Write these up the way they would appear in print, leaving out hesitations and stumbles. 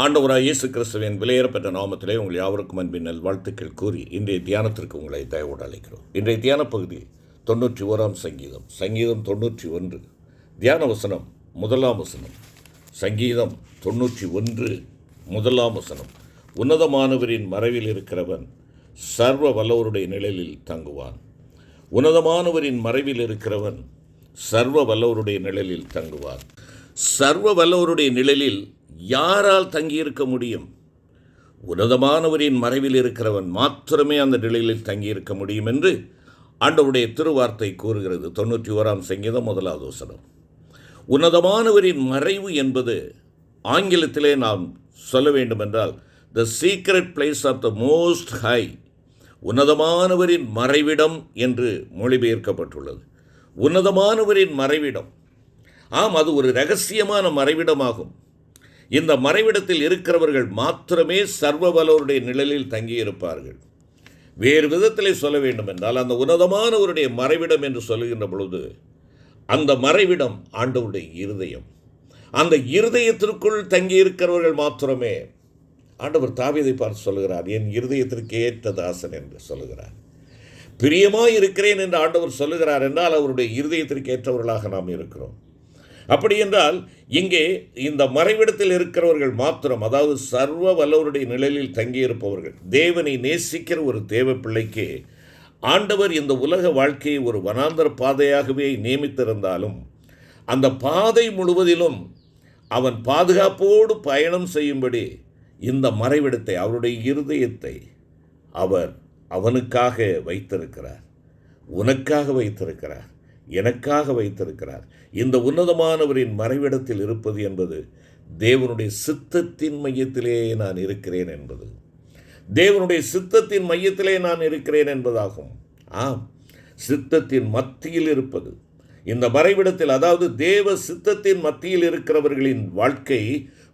ஆண்டவராய் இயேசு கிறிஸ்துவின் விலையேறப்பெற்ற நாமத்திலே உங்கள் யாவருக்கும் அன்பின் நல்வாழ்த்துக்கள் கூறி இன்றைய தியானத்திற்கு உங்களை தயவோடு அழைக்கிறோம். இன்றைய தியான பகுதி 91ஆம் சங்கீதம் 91 தியான வசனம் 1ஆம் வசனம். சங்கீதம் 91 1ஆம் வசனம். உன்னதமானவரின் மறைவில் இருக்கிறவன் சர்வ வல்லவருடைய நிழலில் தங்குவான். உன்னதமானவரின் மறைவில் இருக்கிறவன் சர்வ வல்லவருடைய நிழலில் தங்குவான். சர்வ வல்லவருடைய நிழலில் யாரால் தங்கியிருக்க முடியும்? உன்னதமானவரின் மறைவில் இருக்கிறவன் மாத்திரமே அந்த நிலையில் தங்கியிருக்க முடியும் என்று ஆண்டவருடைய திருவார்த்தை கூறுகிறது. 91ஆம் சங்கீதம் 1ஆவது வசனம். உன்னதமானவரின் மறைவு என்பது ஆங்கிலத்திலே நாம் சொல்ல வேண்டுமென்றால் the secret place of the most high, உன்னதமானவரின் மறைவிடம் என்று மொழிபெயர்க்கப்பட்டுள்ளது. உன்னதமானவரின் மறைவிடம், ஆம், அது ஒரு இரகசியமான மறைவிடமாகும். இந்த மறைவிடத்தில் இருக்கிறவர்கள் மாத்திரமே சர்வ வல்லவருடைய நிழலில் தங்கியிருப்பார்கள். வேறு விதத்திலே சொல்ல வேண்டும் என்றால் அந்த உன்னதமானவருடைய மறைவிடம் என்று சொல்லுகின்ற பொழுது அந்த மறைவிடம் ஆண்டவருடைய இருதயம். அந்த இருதயத்திற்குள் தங்கியிருக்கிறவர்கள் மாத்திரமே. ஆண்டவர் தாவீதை பார்த்து சொல்லுகிறார், என் இருதயத்திற்கு ஏற்ற தாசன் என்று சொல்லுகிறார். பிரியமாய் இருக்கிறேன் என்று ஆண்டவர் சொல்லுகிறார் என்றால் அவருடைய இருதயத்திற்கு ஏற்றவர்களாக நாம் இருக்கிறோம். அப்படி என்றால் இங்கே இந்த மறைவிடத்தில் இருக்கிறவர்கள் மாத்திரம், அதாவது சர்வ வல்லவருடைய நிழலில் தங்கியிருப்பவர்கள். தேவனை நேசிக்கிற ஒரு தேவ பிள்ளைக்கு ஆண்டவர் இந்த உலக வாழ்க்கையை ஒரு வனாந்தர பாதையாகவே நியமித்திருந்தாலும் அந்த பாதை முழுவதிலும் அவன் பாதுகாப்போடு பயணம் செய்யும்படி இந்த மறைவிடத்தை, அவருடைய இருதயத்தை அவர் அவனுக்காக வைத்திருக்கிறார், உனக்காக வைத்திருக்கிறார், எனக்காக வைத்திருக்கிறார். இந்த உன்னதமானவரின் மறைவிடத்தில் இருப்பது என்பது தேவனுடைய சித்தத்தின் மையத்திலே நான் இருக்கிறேன் என்பது, தேவனுடைய சித்தத்தின் மையத்திலே நான் இருக்கிறேன் என்பதாகும். ஆம், சித்தத்தின் மத்தியில் இருப்பது இந்த மறைவிடத்தில், அதாவது தேவ சித்தத்தின் மத்தியில் இருக்கிறவர்களின் வாழ்க்கை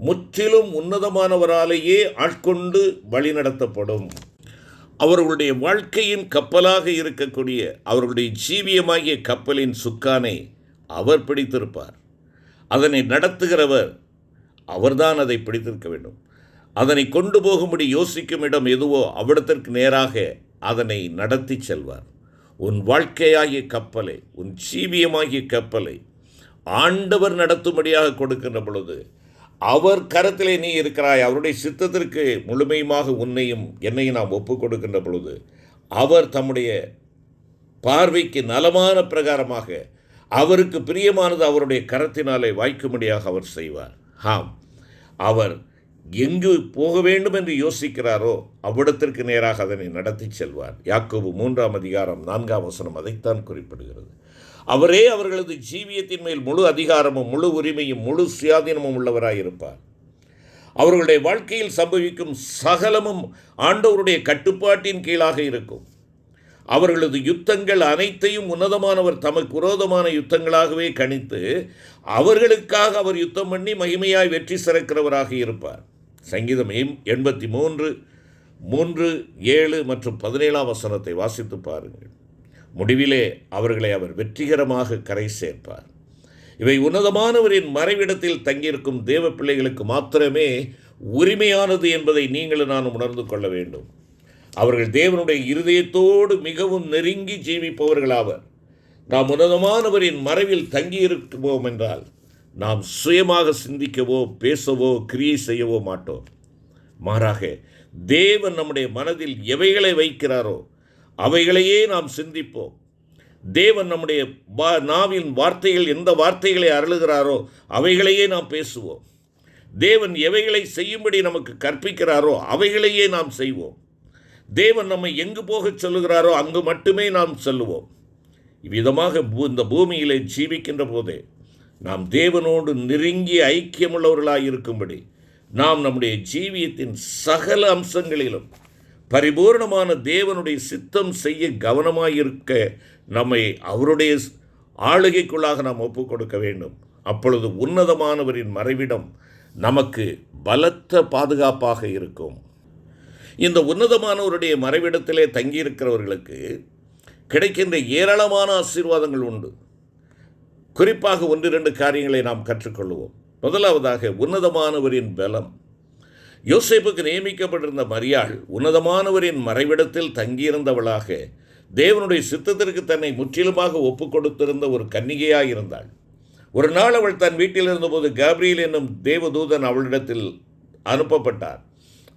முற்றிலும் உன்னதமானவராலேயே ஆட்கொண்டு வழிநடத்தப்படும். அவர்களுடைய வாழ்க்கையின் கப்பலாக இருக்கக்கூடிய அவர்களுடைய ஜீவியமாகிய கப்பலின் சுக்கானை அவர் பிடித்திருப்பார். அதனை நடத்துகிறவர் அவர்தான் அதை பிடித்திருக்க வேண்டும். அதனை கொண்டு போகும்படி யோசிக்கும் இடம் எதுவோ அவ்விடத்திற்கு நேராக அதனை நடத்தி செல்வார். உன் வாழ்க்கையாகிய கப்பலை, உன் ஜீவியமாகிய கப்பலை ஆண்டவர் நடத்தும்படியாக கொடுக்கின்ற பொழுது அவர் கரத்திலே நீ இருக்கிறாய். அவருடைய சித்தத்திற்கு முழுமையுமாக உன்னையும் என்னையும் நாம் ஒப்புக் கொடுக்கின்ற பொழுது அவர் தம்முடைய பார்வைக்கு நலமான பிரகாரமாக அவருக்கு பிரியமானது அவருடைய கரத்தினாலே வாய்க்கும்படியாக அவர் செய்வார். ஆம், அவர் எங்கு போக வேண்டும் என்று யோசிக்கிறாரோ அவ்விடத்திற்கு நேராக அதனை நடத்தி செல்வார். யாக்கோபு 3ஆம் அதிகாரம் 4ஆம் வசனம் அதைத்தான் குறிப்பிடுகிறது. அவரே அவர்களது ஜீவியத்தின் மேல் முழு அதிகாரமும் முழு உரிமையும் முழு சுயாதீனமும் உள்ளவராயிருப்பார். அவர்களுடைய வாழ்க்கையில் சம்பவிக்கும் சகலமும் ஆண்டவருடைய கட்டுப்பாட்டின் கீழாக இருக்கும். அவர்களது யுத்தங்கள் அனைத்தையும் உன்னதமானவர் தமக்கு விரோதமான யுத்தங்களாகவே கணித்து அவர்களுக்காக அவர் யுத்தம் பண்ணி மகிமையாய் வெற்றி சிறக்கிறவராக இருப்பார். சங்கீதம் 83 3, 7 மற்றும் 17ஆம் வசனத்தை வாசித்து பாருங்கள். முடிவிலே அவர்களை அவர் வெற்றிகரமாக கரை சேர்ப்பார். இவை உன்னதமானவரின் மறைவிடத்தில் தங்கியிருக்கும் தேவ பிள்ளைகளுக்கு மாத்திரமே உரிமையானது என்பதை நீங்களும் நானும் உணர்ந்து கொள்ள வேண்டும். அவர்கள் தேவனுடைய இருதயத்தோடு மிகவும் நெருங்கி ஜீவிப்பவர்களாவர். நாம் உன்னதமானவரின் மறைவில் தங்கியிருப்போம் என்றால் நாம் சுயமாக சிந்திக்கவோ பேசவோ கிரியை செய்யவோ மாட்டோம். மாறாக தேவன் நம்முடைய மனதில் எவைகளை வைக்கிறாரோ அவைகளையே நாம் சிந்திப்போம். தேவன் நம்முடைய நாவின் வார்த்தைகள் எந்த வார்த்தைகளை அருளுகிறாரோ அவைகளையே நாம் பேசுவோம். தேவன் எவைகளை செய்யும்படி நமக்கு கற்பிக்கிறாரோ அவைகளையே நாம் செய்வோம். தேவன் நம்மை எங்கு போகச் சொல்லுகிறாரோ அங்கு மட்டுமே நாம் செல்லுவோம். இவ்விதமாக இந்த பூமியிலே ஜீவிக்கின்ற போதே நாம் தேவனோடு நெருங்கிய ஐக்கியமுள்ளவர்களாக இருக்கும்படி நாம் நம்முடைய ஜீவியத்தின் சகல அம்சங்களிலும் பரிபூர்ணமான தேவனுடைய சித்தம் செய்ய கவனமாயிருக்க நம்மை அவருடைய ஆளுகைக்குள்ளாக நாம் ஒப்புக் கொடுக்க வேண்டும். அப்பொழுது உன்னதமானவரின் மறைவிடம் நமக்கு பலத்த பாதுகாப்பாக இருக்கும். இந்த உன்னதமானவருடைய மறைவிடத்திலே தங்கியிருக்கிறவர்களுக்கு கிடைக்கின்ற ஏராளமான ஆசீர்வாதங்கள் உண்டு. குறிப்பாக 1-2 காரியங்களை நாம் கற்றுக்கொள்வோம். முதலாவதாக உன்னதமானவரின் பலம். யோசேப்புக்கு நியமிக்கப்பட்டிருந்த மரியாள் உன்னதமானவரின் மறைவிடத்தில் தங்கியிருந்தவளாக தேவனுடைய சித்தத்திற்கு தன்னை முற்றிலுமாக ஒப்புக் கொடுத்திருந்த ஒரு கன்னிகையாய் இருந்தாள். ஒரு நாள் அவள் தன் வீட்டில் இருந்தபோது காபிரியேல் என்னும் தேவதூதன் அவளிடத்தில் அனுப்பப்பட்டார்.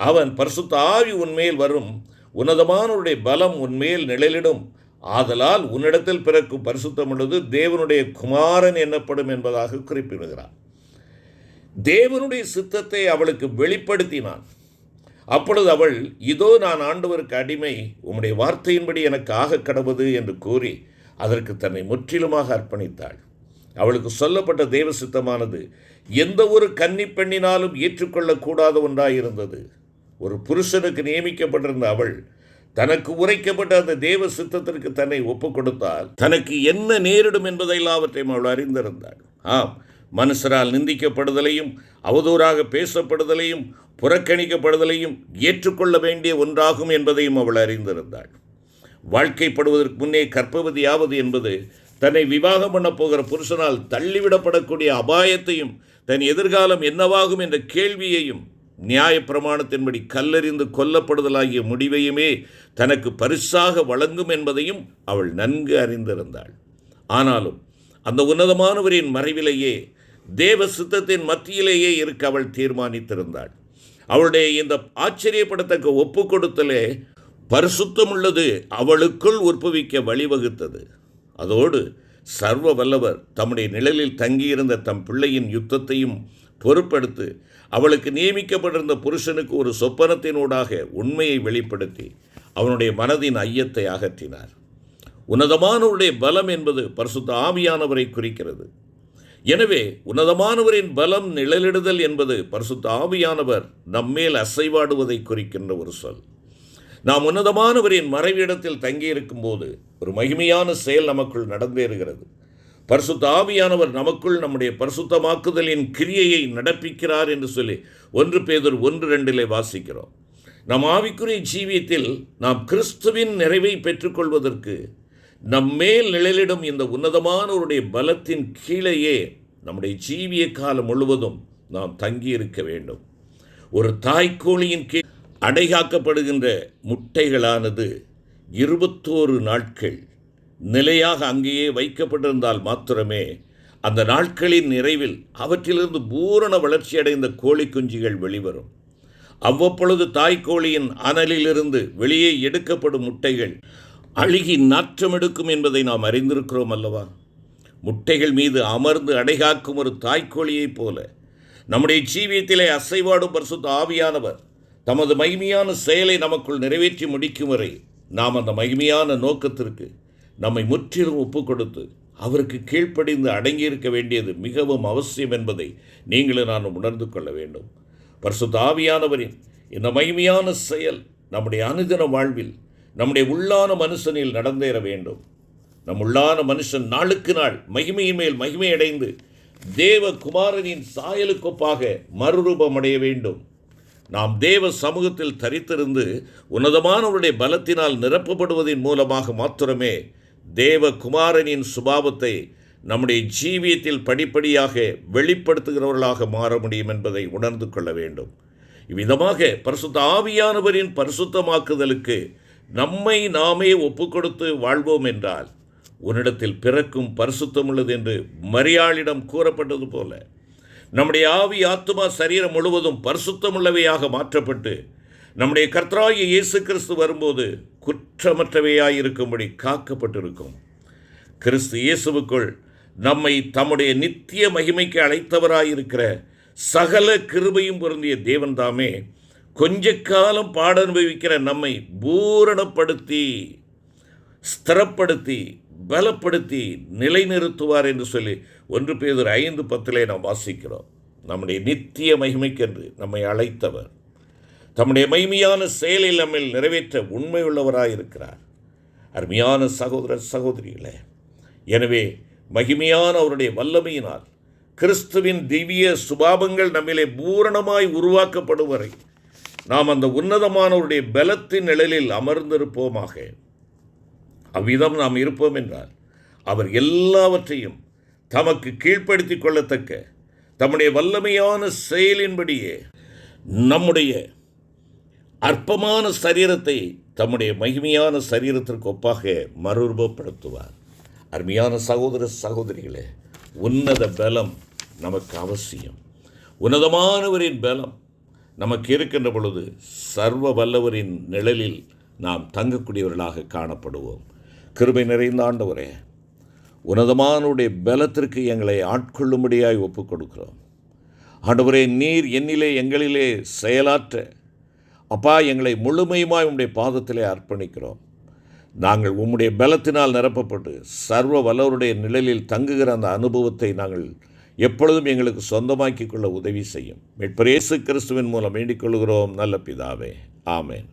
அவன், பரிசுத்த ஆவி உன்மேல் வரும், உன்னதமானவருடைய பலம் உன்மேல் நிழலிடும், ஆதலால் உன்னிடத்தில் பிறக்கும் பரிசுத்தமுள்ளது தேவனுடைய குமாரன் என்னப்படும் என்பதாக குறிப்பிடுகிறார். தேவனுடைய சித்தத்தை அவளுக்கு வெளிப்படுத்தினான். அப்பொழுது அவள், இதோ நான் ஆண்டவருக்கு அடிமை, உம்முடைய வார்த்தையின்படி எனக்கு ஆக கடவுது என்று கூறி அதற்கு தன்னை முற்றிலுமாக அர்ப்பணித்தாள். அவளுக்கு சொல்லப்பட்ட தேவ சித்தமானது எந்த ஒரு கன்னி பெண்ணினாலும் ஏற்றுக்கொள்ளக்கூடாத ஒன்றாயிருந்தது. ஒரு புருஷனுக்கு நியமிக்கப்பட்டிருந்த அவள் தனக்கு உரைக்கப்பட்ட அந்த தேவ சித்தத்திற்கு தன்னை ஒப்புக் கொடுத்தால் தனக்கு என்ன நேரிடும் என்பதை எல்லாவற்றையும் அவள் அறிந்திருந்தாள். ஆம், மனுஷரால் நிந்திக்கப்படுதலையும் அவதூறாக பேசப்படுதலையும் புறக்கணிக்கப்படுதலையும் ஏற்றுக்கொள்ள வேண்டிய ஒன்றாகும் என்பதையும் அவள் அறிந்திருந்தாள். வாழ்க்கைப்படுவதற்கு முன்னே கர்ப்பவதியாவது என்பது தன்னை விவாகம் பண்ண போகிற புருஷனால் தள்ளிவிடப்படக்கூடிய அபாயத்தையும் தன் எதிர்காலம் என்னவாகும் என்ற கேள்வியையும் நியாயப்பிரமாணத்தின்படி கல்லெறிந்து கொல்லப்படுதலாகிய முடிவையுமே தனக்கு பரிசாக வழங்கும் என்பதையும் அவள் நன்கு அறிந்திருந்தாள். ஆனாலும் அந்த உன்னதமானவரின் மறைவிலேயே தேவ சித்தத்தின் மத்தியிலேயே இருக்க அவள் தீர்மானித்திருந்தாள். அவளுடைய இந்த ஆச்சரியப்படத்தக்க ஒப்பு கொடுத்தலே பரிசுத்தமுள்ளது அவளுக்குள் உற்பவிக்க வழிவகுத்தது. அதோடு சர்வ வல்லவர் தம்முடைய நிழலில் தங்கியிருந்த தம் பிள்ளையின் யுத்தத்தையும் பொறுப்படுத்தி அவளுக்கு நியமிக்கப்பட்டிருந்த புருஷனுக்கு ஒரு சொப்பனத்தினூடாக உண்மையை வெளிப்படுத்தி அவனுடைய மனதின் ஐயத்தை அகற்றினார். உன்னதமானவருடைய பலம் என்பது பரிசுத்த ஆவியானவரை குறிக்கிறது. எனவே உன்னதமானவரின் பலம் நிழலிடுதல் என்பது பரிசுத்த ஆவியானவர் நம்மேல் அசைவாடுவதை குறிக்கின்ற ஒரு சொல். நாம் உன்னதமானவரின் மறைவிடத்தில் தங்கியிருக்கும் போது ஒரு மகிமையான செயல் நமக்குள் நடந்தேறுகிறது. பரிசுத்த ஆவியானவர் நமக்குள் நம்முடைய பரிசுத்தமாக்குதலின் கிரியையை நடப்பிக்கிறார் என்று சொல்லி 1 பேதுரு 1:2 வாசிக்கிறோம். நம் ஆவிக்குரிய ஜீவியத்தில் நாம் கிறிஸ்துவின் நிறைவை பெற்றுக்கொள்வதற்கு நம்மேல் நிழலிடும் இந்த உன்னதமானவருடைய பலத்தின் கீழேயே நம்முடைய ஜீவிய காலம் முழுவதும் நாம் தங்கியிருக்க வேண்டும். ஒரு தாய்க்கோழியின் கீழ் அடைகாக்கப்படுகின்ற முட்டைகளானது 21 நாட்கள் நிலையாக அங்கேயே வைக்கப்பட்டிருந்தால் மாத்திரமே அந்த நாட்களின் நிறைவில் அவற்றிலிருந்து பூரண வளர்ச்சியடைந்த கோழி குஞ்சுகள் வெளிவரும். அவ்வப்பொழுது தாய்க்கோழியின் அனலிலிருந்து வெளியே எடுக்கப்படும் முட்டைகள் அழுகி நாற்றமெடுக்கும் என்பதை நாம் அறிந்திருக்கிறோம் அல்லவா? முட்டைகள் மீது அமர்ந்து அடைகாக்கும் ஒரு தாய்க்கோழியைப் போல நம்முடைய ஜீவியத்திலே அசைவாடும் பரிசுத்த ஆவியானவர் தமது மகிமையான செயலை நமக்குள் நிறைவேற்றி முடிக்கும் வரை நாம் அந்த மகிமையான நோக்கத்திற்கு நம்மை முற்றிலும் ஒப்புக் கொடுத்து அவருக்கு கீழ்ப்படிந்து அடங்கியிருக்க வேண்டியது மிகவும் அவசியம் என்பதை நீங்களும் நான் உணர்ந்து கொள்ள வேண்டும். பரிசுத்த ஆவியானவரின் இந்த மகிமையான செயல் நம்முடைய அனுதின வாழ்வில் நம்முடைய உள்ளான மனுஷனில் நடந்தேற வேண்டும். நம் உள்ளான மனுஷன் நாளுக்கு நாள் மகிமையின் மேல் மகிமை அடைந்து தேவ குமாரனின் சாயலுக்கொப்பாக மறுரூபமடைய வேண்டும். நாம் தேவ சமூகத்தில் தரித்திருந்து உன்னதமானவருடைய பலத்தினால் நிரப்பப்படுவதன் மூலமாக மாத்திரமே தேவ குமாரனின் சுபாவத்தை நம்முடைய ஜீவியத்தில் படிப்படியாக வெளிப்படுத்துகிறவர்களாக மாற முடியும் என்பதை உணர்ந்து கொள்ள வேண்டும். இவ்விதமாக பரிசுத்த ஆவியானவரின் பரிசுத்தமாக்குதலுக்கு நம்மை நாமே ஒப்புக்கொடுத்து வாழ்வோம் என்றால் உன்னிடத்தில் பிறக்கும் பரிசுத்தமுள்ளது என்று மரியாளிடம் கூறப்பட்டது போல நம்முடைய ஆவி ஆத்துமா சரீரம் முழுவதும் பரிசுத்தமுள்ளவையாக மாற்றப்பட்டு நம்முடைய கர்த்தராகிய இயேசு கிறிஸ்து வரும்போது குற்றமற்றவையாயிருக்கும்படி காக்கப்பட்டிருக்கும். கிறிஸ்து இயேசுவுக்குள் நம்மை தம்முடைய நித்திய மகிமைக்கு அழைத்தவராயிருக்கிற சகல கிருபையும் பொருந்திய தேவன் தாமே கொஞ்ச காலம் பாட அனுபவிக்கிற நம்மை பூரணப்படுத்தி ஸ்திரப்படுத்தி பலப்படுத்தி நிலைநிறுத்துவார் என்று சொல்லி 1 பேதுரு 5:10 நாம் வாசிக்கிறோம். நம்முடைய நித்திய மகிமைக்கென்று நம்மை அழைத்தவர் தம்முடைய மகிமையான செயலில் நம்மில் நிறைவேற்ற உண்மையுள்ளவராயிருக்கிறார். அருமையான சகோதர சகோதரிகளே, எனவே மகிமையான அவருடைய வல்லமையினால் கிறிஸ்துவின் திவ்ய சுபாவங்கள் நம்மிலே பூரணமாய் உருவாக்கப்படும் வரை நாம் அந்த உன்னதமானவருடைய பலத்தின் நிழலில் அமர்ந்திருப்போமாக. அவ்விதம் நாம் இருப்போம் என்றால் அவர் எல்லாவற்றையும் தமக்கு கீழ்ப்படுத்தி கொள்ளத்தக்க தம்முடைய வல்லமையான செயலின்படியே நம்முடைய அற்பமான சரீரத்தை தம்முடைய மகிமையான சரீரத்திற்கு ஒப்பாக மறுரூபப்படுத்துவார். அருமையான சகோதர சகோதரிகளே, உன்னத பலம் நமக்கு அவசியம். உன்னதமானவரின் பலம் நமக்கு இருக்கின்ற பொழுது சர்வ வல்லவரின் நிழலில் நாம் தங்கக்கூடியவர்களாக காணப்படுவோம். கிருபை நிறைந்த ஆண்டவரே, உன்னதமானுடைய பலத்திற்கு எங்களை ஆட்கொள்ளும்படியாய் ஒப்புக் கொடுக்கிறோம். ஆண்டவரே, நீர் என்னிலே எங்களிலே செயலாற்ற அப்பா எங்களை முழுமையுமாய் உம்முடைய பாதத்திலே அர்ப்பணிக்கிறோம். நாங்கள் உம்முடைய பலத்தினால் நிரப்பப்பட்டு சர்வ வல்லவருடைய நிழலில் தங்குகிற அந்த அனுபவத்தை நாங்கள் எப்பொழுதும் எங்களுக்கு சொந்தமாக்கிக் கொள்ள உதவி செய்யும். மீட்பர் இயேசு கிறிஸ்துவின் மூலம் வேண்டிக் கொள்கிறோம் நல்ல பிதாவே. ஆமென்.